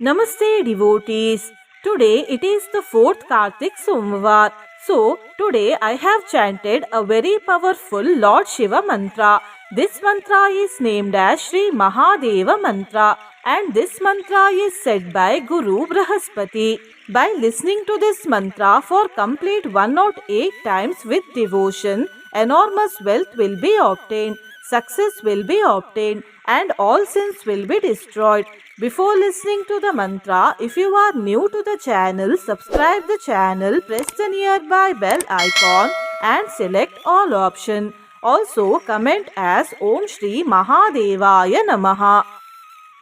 Namaste devotees. Today it is the 4th Kartik Somvar. So today I have chanted a very powerful Lord Shiva mantra. This mantra is named as Sri Mahadeva mantra and this mantra is said by Guru Brahaspati. By listening to this mantra for complete 108 times with devotion, enormous wealth will be obtained, success will be obtained and all sins will be destroyed. Before listening to the mantra, if you are new to the channel, subscribe the channel, press the nearby bell icon and select all option. Also comment as Om Shri Mahadevaya Namaha.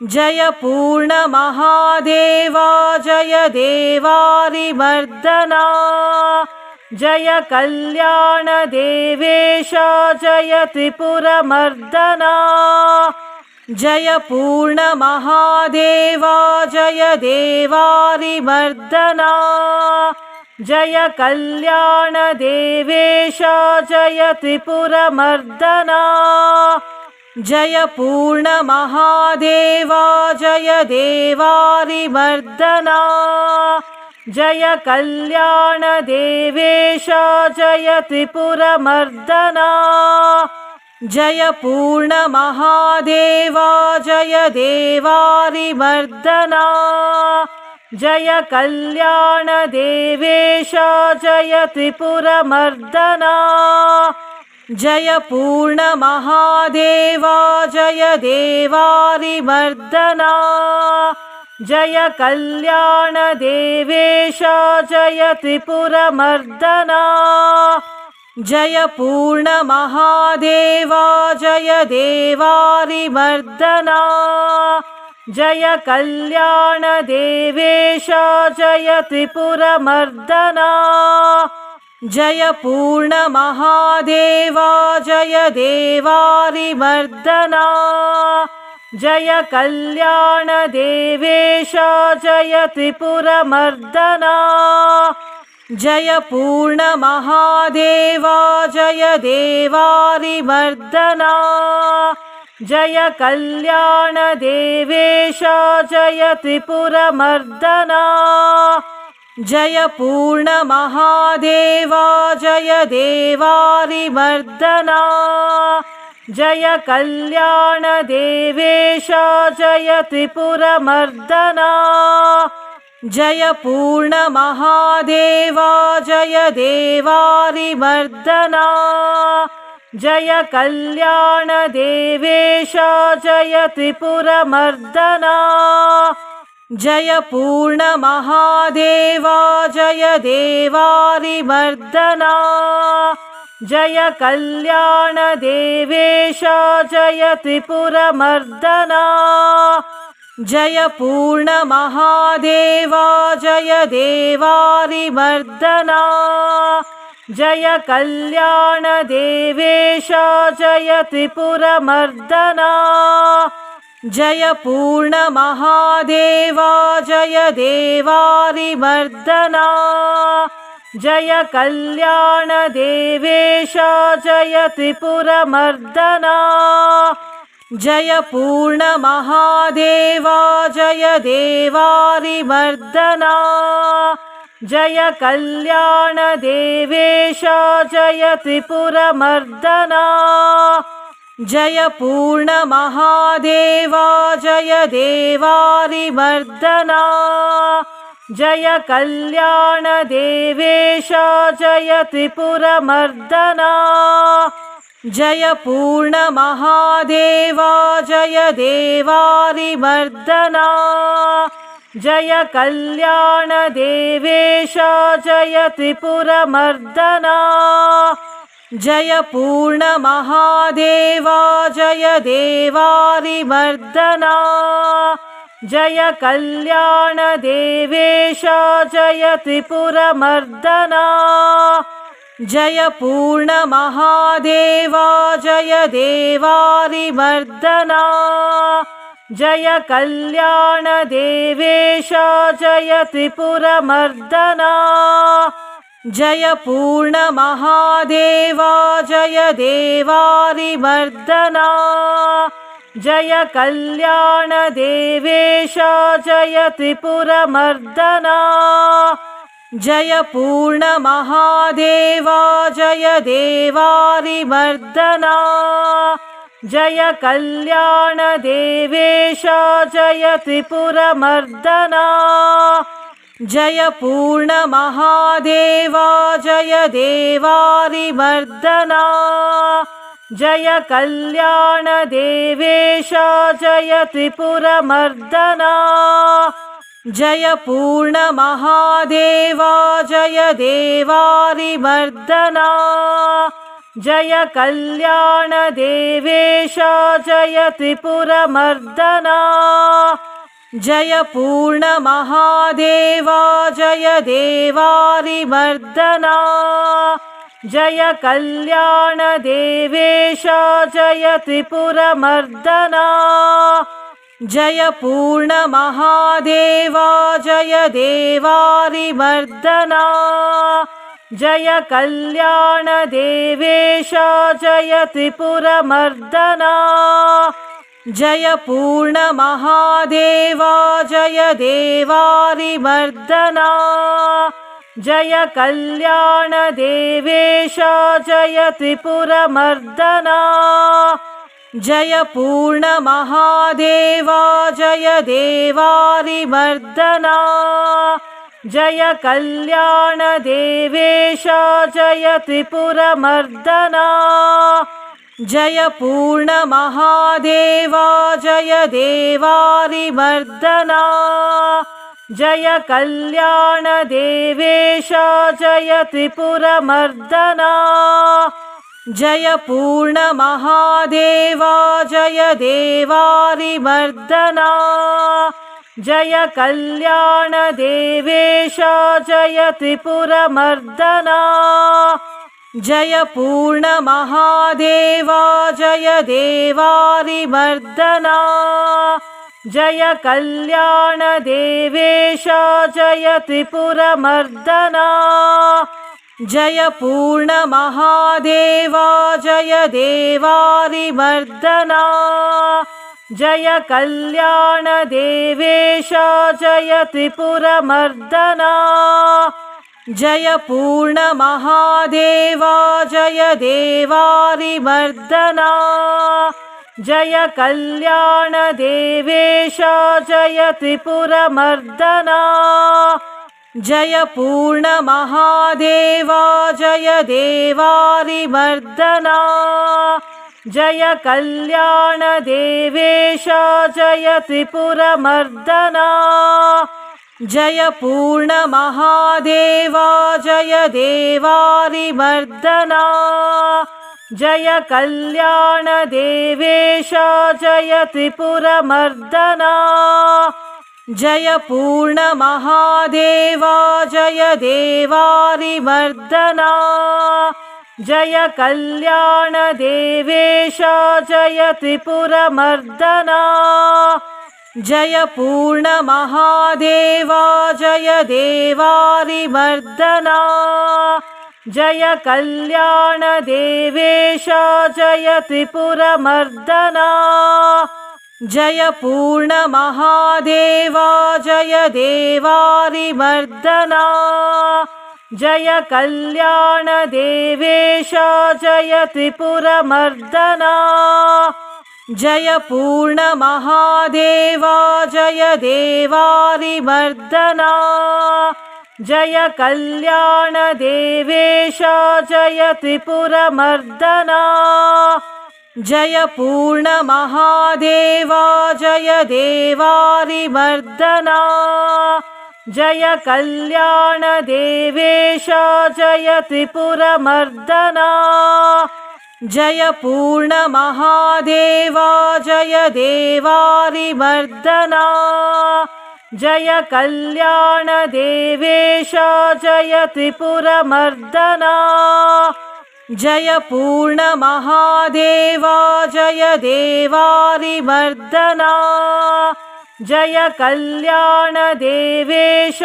Jaya Purna Mahadeva Jaya Devari Mardana Jaya Kalyana Devesha Jaya Tripura Mardana Jaya Purna Mahadeva Jaya Devari Mardana Jaya Kalyana Devesha Jaya Tripura Mardana Jaya Purna Mahadeva Jaya Devari Mardana Jaya Kalyana Devesha Jaya Tripura Mardana Jaya Purna Mahadeva Jaya Devari Mardana Jaya Kalyana Devesha Jaya Tripura Mardana Jaya Purna Mahadeva Jaya Devari Mardana Jaya Kalyana Devesha Jaya Tripura Mardana Jaya Purna Mahadeva Jaya Devari Mardana Jaya Kalyana Devesha Jaya Tripura Mardana Jaya Purna Mahadeva Jaya Devari Mardana Jaya Kalyana Devesha Jaya Tripura Mardana Jaya Purna Mahadeva Jaya Devari Mardana Jaya Kalyana Devesha Jaya Tripura Mardana Jaya Purna Mahadeva Jaya Devari Mardana Jaya Kalyana Devesha Jaya Tripura Mardana Jaya Purna Mahadeva Jaya Devari Mardana Jaya Kalyana Devesha Jaya Tripura Mardana Jaya Purna Mahadeva Jaya Devari Mardana Jaya Kalyana Devesha Jaya Tripura Mardana Jaya Purna Mahadeva Jaya Devari Mardana Jaya Kalyana Devesha Jaya Tripura Mardana Jaya Purna Mahadeva Jaya Devari Mardana Jaya Kalyana Devesha Jaya Tripura Mardana Jaya Purna Mahadeva Jaya Devari Mardana Jaya Kalyana Devesha Jaya Tripura Mardana Jaya Purna Mahadeva Jaya Devari Mardana Jaya Kalyana Devesha Jaya Tripura Mardana Jaya Purna Mahadeva Jaya Devari Mardana Jaya Kalyana Devesha Jaya Tripura Mardana Jaya Purna Mahadeva Jaya Devari Mardana Jaya Kalyana Devesha Jaya Tripura Mardana Jaya Purna Mahadeva Jaya Devari Mardana Jaya Kalyana Devesha Jaya Tripura Mardana Jaya Purna Mahadeva Jaya Devari Mardana जय कल्याण देवेश जय त्रिपुरमर्दना जय पूर्ण महादेवा जय देवारिमर्दना जय कल्याण देवेश जय त्रिपुरमर्दना जय पूर्ण महादेवा जय देवारिमर्दना जय कल्याण देवेश जय त्रिपुरमर्दना जय पूर्ण महादेवा जय देवारिमर्दना जय कल्याण देवेश जय त्रिपुरमर्दना जय पूर्ण महादेवा जय देवारिमर्दना जय कल्याण देवेश जय त्रिपुरमर्दना जय पूर्ण महादेवा जय देवारिमर्दना जय कल्याण देवेश जय त्रिपुरमर्दना जय पूर्ण महादेवा जय देवारिमर्दना जय कल्याण देवेश जय त्रिपुरमर्दना जय पूर्ण महादेवा जय देवारिमर्दना जय कल्याण देवेश जय त्रिपुरमर्दना जय पूर्ण महादेवा जय देवारिमर्दना जय कल्याण देवेश जय त्रिपुरमर्दना जय पूर्ण महादेवा जय देवारिमर्दना जय कल्याण देवेश जय त्रिपुरमर्दना जय पूर्ण महादेवा जय देवारिमर्दना जय कल्याण देवेश जय त्रिपुरमर्दना जय पूर्ण महादेवा जय देवारिमर्दना जय कल्याण देवेश जय त्रिपुरमर्दना जय पूर्ण महादेवा जय देवारिमर्दना जय कल्याण देवेश जय त्रिपुरमर्दना जय पूर्ण महादेवा जय देवारिमर्दना जय कल्याण देवेश जय त्रिपुरमर्दना जय पूर्ण महादेवा जय देवारिमर्दना जय कल्याण देवेश जय त्रिपुरमर्दना जय पूर्ण महादेवा जय देवारिमर्दना जय कल्याण देवेश जय त्रिपुरमर्दना जय पूर्ण महादेवा जय देवारिमर्दना जय कल्याण देवेश जय त्रिपुरमर्दना जय पूर्ण महादेवा जय देवारिमर्दना जय कल्याण देवेश जय त्रिपुरमर्दना जय पूर्ण महादेवा जय देवारिमर्दना जय कल्याण देवेश जय त्रिपुरमर्दना जय पूर्ण महादेवा जय देवारिमर्दना जय कल्याण देवेश जय त्रिपुरमर्दना जय पूर्ण महादेवा जय देवारिमर्दना जय कल्याण देवेश जय त्रिपुरमर्दना जय पूर्ण महादेवा जय देवारिमर्दना जय कल्याण देवेश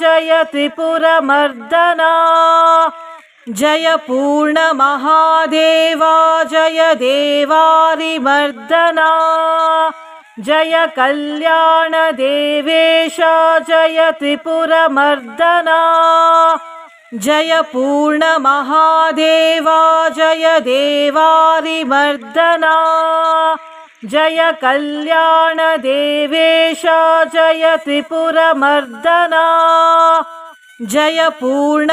जय त्रिपुरमर्दना जय पूर्णमहादेवा जय देवारिमर्दना जय कल्याणदेवेश जय त्रिपुरमर्दना जय पूर्णमहादेवा जय देवारिमर्दना जय कल्याणदेवेश जय त्रिपुरमर्दना जय पूर्णमहादेवा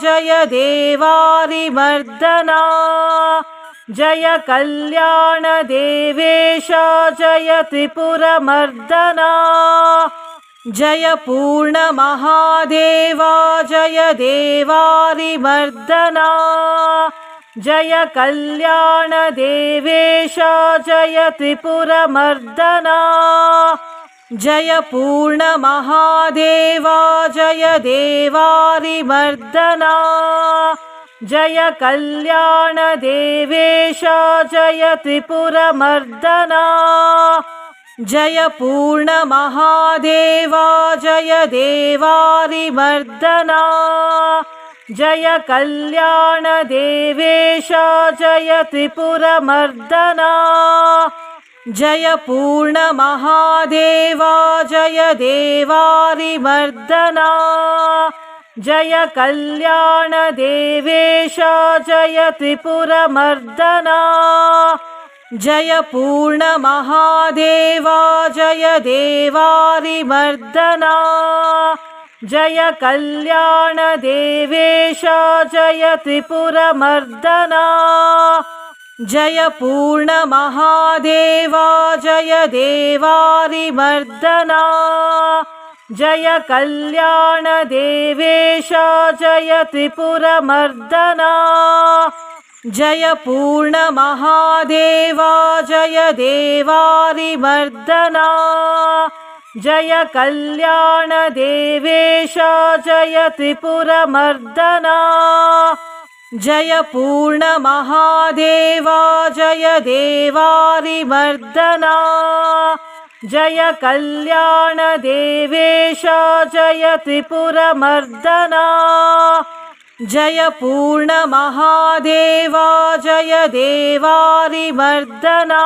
जय देवारिमर्दना जय कल्याणदेवेश जय त्रिपुरमर्दना जय पूर्णमहादेवा जय देवारिमर्दना जय कल्याणदेवेश जय त्रिपुरमर्दना जय पूर्णमहादेवा जय देवारिमर्दना जय कल्याणदेवेश जय त्रिपुरमर्दना जय पूर्णमहादेवा जय देवारिमर्दना जय कल्याणदेवेश जय त्रिपुरमर्दना जय पूर्णमहादेवा जय देवारिमर्दना जय कल्याणदेवेश जय त्रिपुरमर्दना जय पूर्णमहादेवा जय देवारिमर्दना जय कल्याणदेवेश जय त्रिपुरमर्दना जय पूर्णमहादेवा जय देवारिमर्दना जय कल्याणदेवेश जय त्रिपुरमर्दना जय पूर्णमहादेवा जय देवारिमर्दना जय कल्याणदेवेश जय त्रिपुरमर्दना जय पूर्णमहादेवा जय देवारिमर्दना जय कल्याणदेवेश जय त्रिपुरमर्दना जय पूर्णमहादेवा जय देवारिमर्दना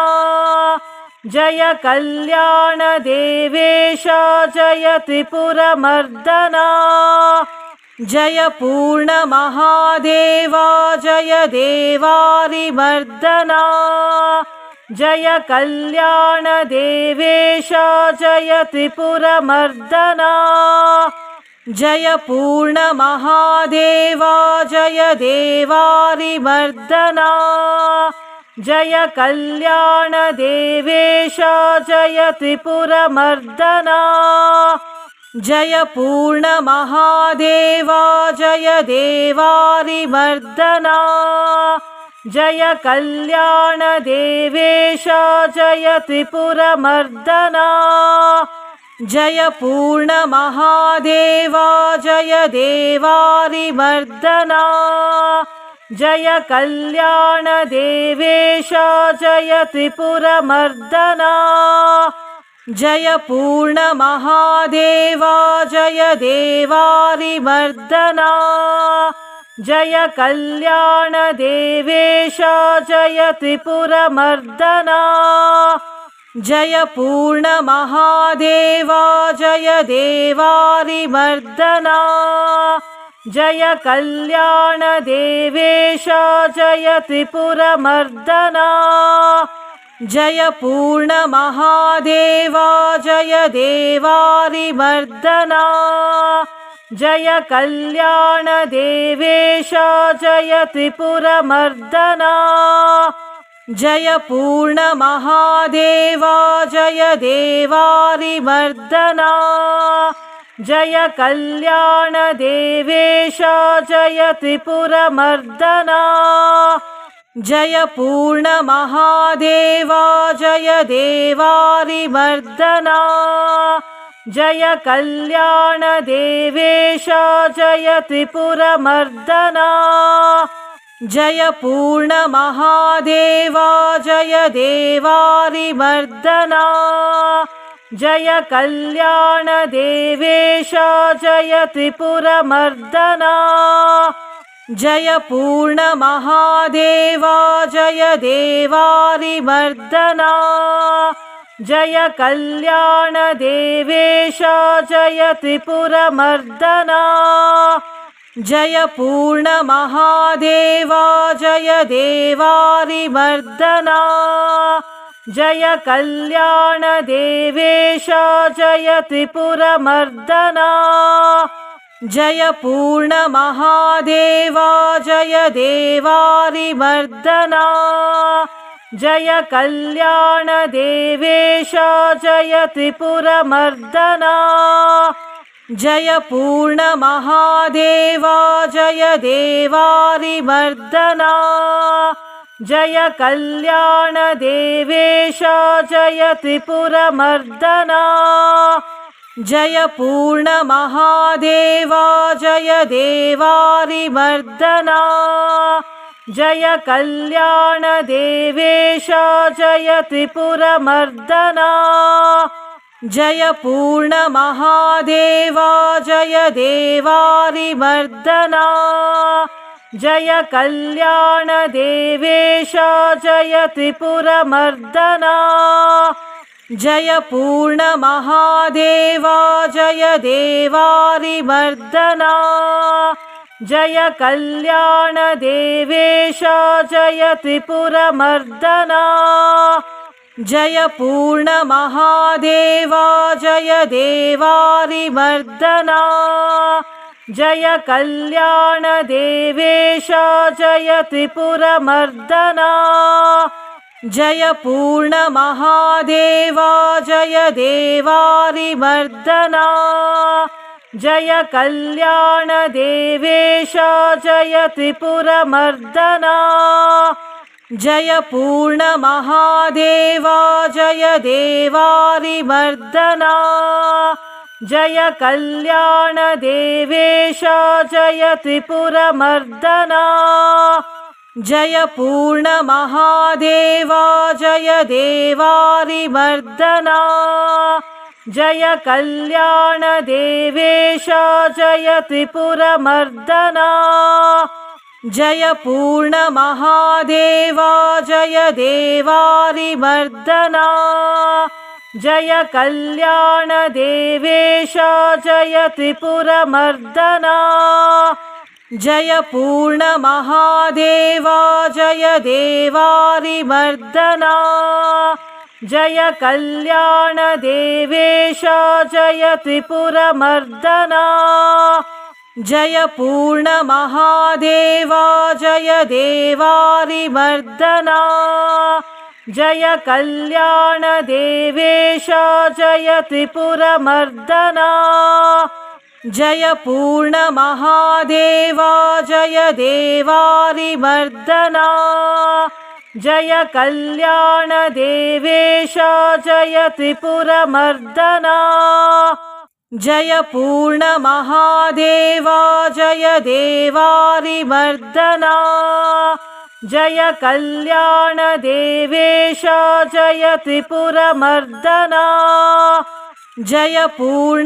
जय कल्याणदेवेश जय त्रिपुरमर्दना जय पूर्णमहादेवा जय देवारिमर्दना जय कल्याणदेवेश जय त्रिपुरमर्दना जय पूर्णमहादेवा जय देवारिमर्दना जय कल्याणदेवेश जय त्रिपुरमर्दना जय पूर्णमहादेवा जय देवारिमर्दना जय कल्याणदेवेश जय त्रिपुरमर्दना जय पूर्णमहादेवा जय देवारिमर्दना जय कल्याणदेवेश जय त्रिपुरमर्दना जय पूर्णमहादेवा जय देवारिमर्दना जय कल्याणदेवेश जय त्रिपुरमर्दना जय पूर्णमहादेवा जय देवारिमर्दना जय कल्याणदेवेश जय त्रिपुरमर्दना जय पूर्णमहादेवा जय देवारिमर्दना जय कल्याणदेवेश जय त्रिपुरमर्दना जय पूर्णमहादेवा जय देवारिमर्दना जय कल्याणदेवेश जय त्रिपुरमर्दना जय पूर्णमहादेवा जय देवारिमर्दना जय कल्याणदेवेश जय त्रिपुरमर्दना जय पूर्णमहादेवा जय देवारिमर्दना जय कल्याणदेवेश जय त्रिपुरमर्दना जय पूर्णमहादेवा जय देवारिमर्दना जय कल्याणदेवेश जय त्रिपुरमर्दना जय पूर्णमहादेवा जय देवारिमर्दना जय कल्याणदेवेश जय त्रिपुरमर्दना जय पूर्णमहादेवा जय देवारिमर्दना जय कल्याणदेवेश जय त्रिपुरमर्दना जय पूर्णमहादेवा जय देवारिमर्दना जय कल्याणदेवेश जय त्रिपुरमर्दना जय पूर्णमहादेवा जय देवारिमर्दना जय कल्याणदेवेश जय त्रिपुरमर्दना जय पूर्णमहादेवा जय देवारिमर्दना जय कल्याणदेवेश जय त्रिपुरमर्दना जय पूर्णमहादेवा जय देवारिमर्दना जय कल्याणदेवेश जय त्रिपुरमर्दना जय पूर्णमहादेवा जय देवारिमर्दना जय कल्याणदेवेश जय त्रिपुरमर्दना जय पूर्णमहादेवा जय देवारिमर्दना जय कल्याणदेवेश जय त्रिपुरमर्दना जय पूर्णमहादेवा जय देवारिमर्दना जय कल्याणदेवेश जय त्रिपुरमर्दना जय पूर्णमहादेवा जय देवारिमर्दना जय कल्याणदेवेश जय त्रिपुरमर्दना जय पूर्णमहादेवा जय देवारिमर्दना जय कल्याणदेवेश जय त्रिपुरमर्दना जय पूर्णमहादेवा जय देवारिमर्दना जय कल्याणदेवेश जय त्रिपुरमर्दना जय पूर्णमहादेवा जय देवारिमर्दना जय कल्याणदेवेश जय त्रिपुरमर्दना जय पूर्णमहादेवा जय देवारिमर्दना जय कल्याणदेवेश जय त्रिपुरमर्दना जय पूर्णमहादेवा जय देवारिमर्दना जय कल्याणदेवेश जय त्रिपुरमर्दना जय पूर्णमहादेवा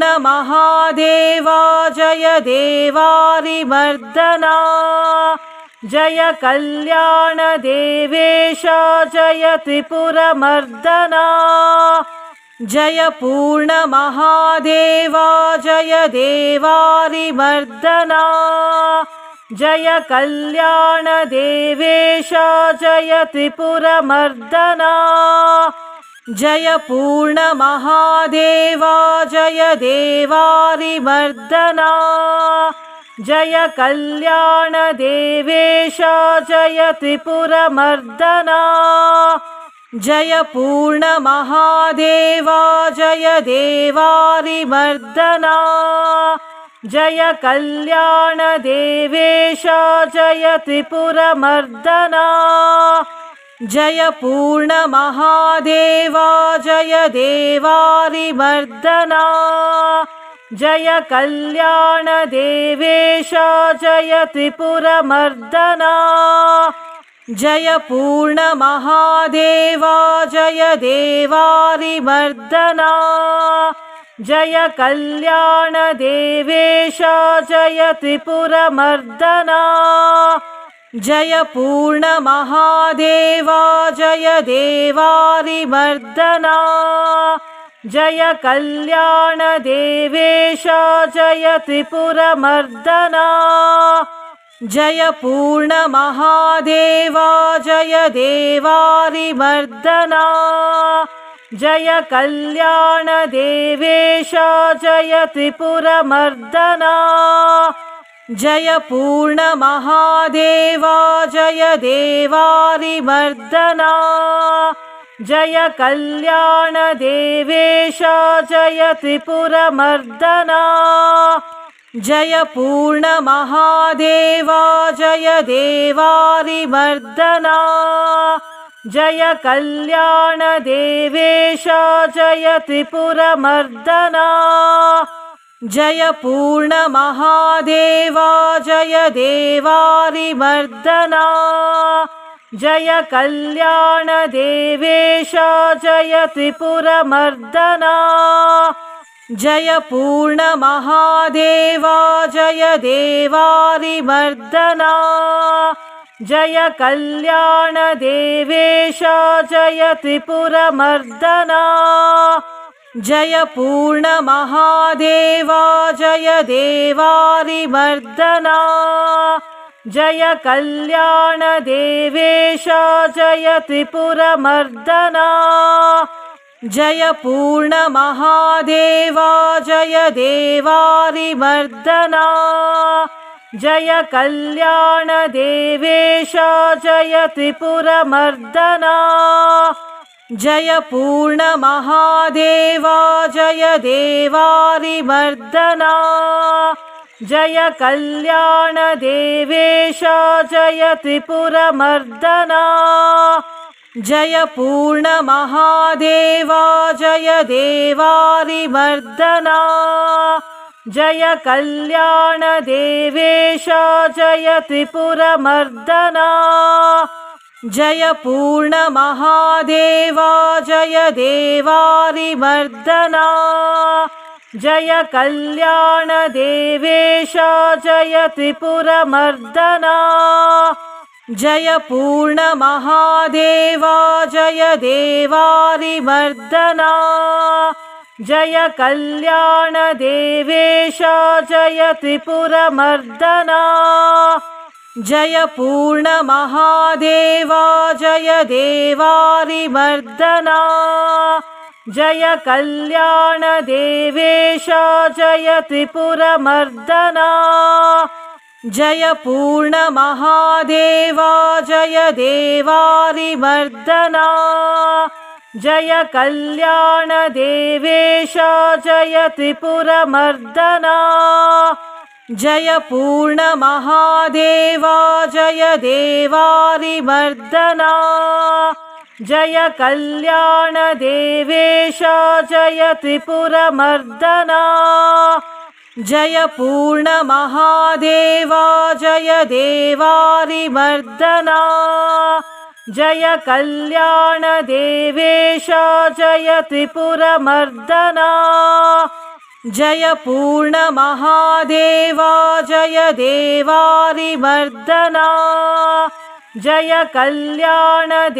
जय देवारिमर्दना जय कल्याणदेवेश जय त्रिपुरमर्दना जय पूर्णमहादेवा जय देवारिमर्दना जय कल्याणदेवेश जय त्रिपुरमर्दना जय पूर्णमहादेवा जय देवारिमर्दना जय कल्याणदेवेश जय त्रिपुरमर्दना जय पूर्णमहादेवा जय देवारिमर्दना जय कल्याणदेवेश जय त्रिपुरमर्दना जय पूर्णमहादेवा जय देवारिमर्दना जय कल्याणदेवेश जय त्रिपुरमर्दना जय पूर्णमहादेवा जय देवारिमर्दना जय कल्याणदेवेश जय त्रिपुरमर्दना जय पूर्णमहादेवा जय देवारिमर्दना जय कल्याणदेवेश जय त्रिपुरमर्दना जय पूर्णमहादेवा जय देवारिमर्दना जय कल्याणदेवेश जय त्रिपुरमर्दना जय पूर्णमहादेवा जय देवारिमर्दना जय कल्याणदेवेश जय त्रिपुरमर्दना जय पूर्णमहादेवा जय देवारिमर्दना जय कल्याणदेवेश जय त्रिपुरमर्दना जय पूर्णमहादेवा जय देवारिमर्दना जय कल्याणदेवेश जय त्रिपुरमर्दना जय पूर्णमहादेवा जय देवारिमर्दना जय कल्याणदेवेश जय त्रिपुरमर्दना जय पूर्णमहादेवा जय देवारिमर्दना जय कल्याणदेवेश जय त्रिपुरमर्दना जय पूर्णमहादेवा जय देवारिमर्दना जय कल्याणदेवेश जय त्रिपुरमर्दना जय पूर्णमहादेवा जय देवारिमर्दना जय कल्याणदेवेश जय त्रिपुरमर्दना जय पूर्णमहादेवा जय देवारिमर्दना जय कल्याणदेवेश जय त्रिपुरमर्दना जय पूर्णमहादेवा जय देवारिमर्दना जय कल्याणदेवेश जय त्रिपुरमर्दना जय पूर्णमहादेवा जय देवारिमर्दना जय कल्याणदेवेश जय त्रिपुरमर्दना जय पूर्णमहादेवा जय देवारिमर्दना जय कल्याणदेवेश जय त्रिपुरमर्दना जय पूर्णमहादेवा जय देवारिमर्दना जय कल्याणदेवेश जय त्रिपुरमर्दना जय पूर्णमहादेवा जय देवारिमर्दना जय कल्याणदेवेश जय त्रिपुरमर्दना जय पूर्णमहादेवा जय देवारिमर्दना जय कल्याणदेवेश जय त्रिपुरमर्दना जय पूर्णमहादेवा जय देवारिमर्दना जय कल्याणदेवेश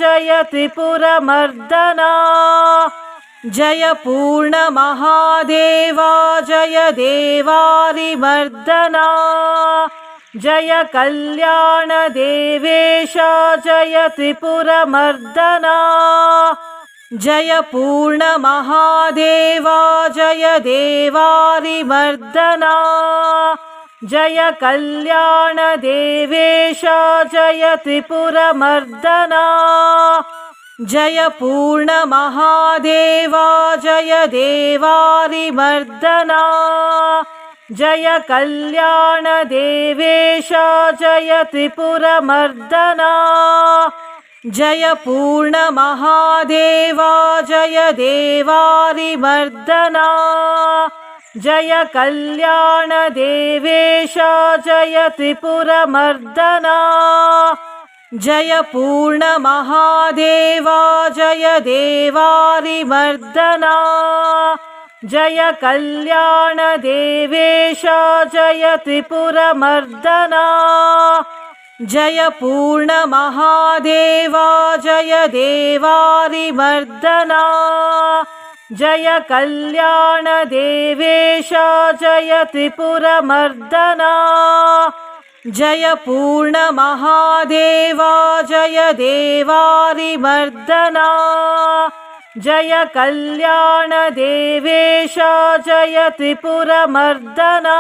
जय त्रिपुरमर्दना जय पूर्णमहादेवा जय देवारिमर्दना जय कल्याणदेवेश जय त्रिपुरमर्दना जय पूर्णमहादेवा जय देवारिमर्दना जय कल्याणदेवेश जय त्रिपुरमर्दना जय पूर्णमहादेवा जय देवारिमर्दना जय कल्याणदेवेश जय त्रिपुरमर्दना जय पूर्णमहादेवा जय देवारिमर्दना जय कल्याणदेवेश जय त्रिपुरमर्दना जय पूर्णमहादेवा जय देवारिमर्दना जय कल्याणदेवेश जय त्रिपुरमर्दना जय पूर्णमहादेवा जय देवारिमर्दना जय कल्याणदेवेश जय त्रिपुरमर्दना जय पूर्णमहादेवा जय देवारिमर्दना जय कल्याणदेवेश जय त्रिपुरमर्दना